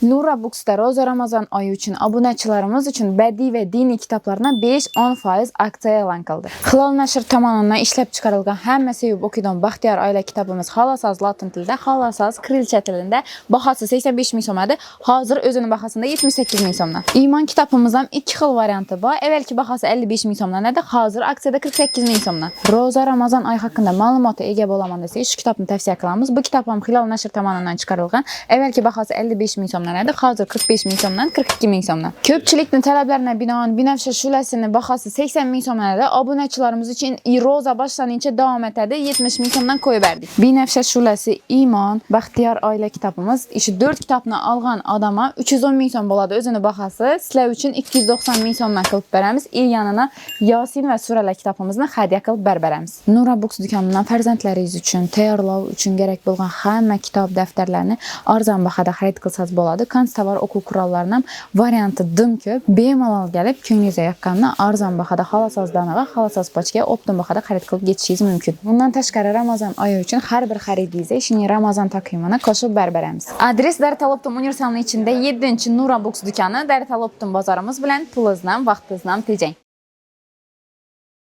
Nura Books'da Roza Ramazan ayı üçün abunəçilərimiz üçün bədii və dini kitablarına 5-10% aksiya elan qıldı. Hilal Nəşr tomonidan işləb çıxarılğan Həmmə sevib oxuyan Baxtiyar ailə kitabımız Halasaz latın dildə, Halasaz kirilçə dilində, bahası 85 min somadır. Hazır özünün bahasında 78 min somdan. İman kitabımızdan 2 xil variantı var. Əvvəlki bahası 55 min somdan nədir? Hazır aksiyada 48 min somdan. Roza Ramazan ayı haqqında məlumata ega bolamanda şu kitabını tavsiyə qılırıq. Bu kitabım Hilal Nəşr tomonidan çıxarılğan. Əvvəlki bahası 55 min somdan nədir? Hazır 45 min somdan 42 min somdan. Köpçülikün tələblərinə binaən Binəfşə şuləsinin bahası 80 min somdan nədir? Abunəçilərimiz üçün Roza başlanınca davam etədi 70 min somdan koyu verdik. Binəfşə şuləsi İman, Baxtiyar ailə kitabımız. İşi 4 kitabını alğan adama 310 min som boladı. Özünün bahası sizlər üçün 290 min somdan qılıb bərəmiz. İl yanına Yasin və Surələr kitabımızını hədiyyə qılıb bərəmiz. Nura Books dükanından fərzəndləriniz üçün, təyarlav üçün gərək bolğan həmmə kitab dəftərlərini arzan baxada xərid qılsaz boladı. Konstavar okul kurallarından variantı dım köp, bemalal gəlib könlünüzə yaxqanına arzan baxada Halasaz danağa, Halasaz paçkaya optum baxada xərid qılıb geçişiniz mümkün. Bundan təşqəri Ramazan ayı üçün hər bir xəridinizə işini Ramazan takvimına qoşub bərəmiz. Adres Dərtaloptum Universalının içində 7-ci Nura Books dükanı, Dərtaloptum bazarımız bilən pulunuzdan, vaxtınızdan tecəyin.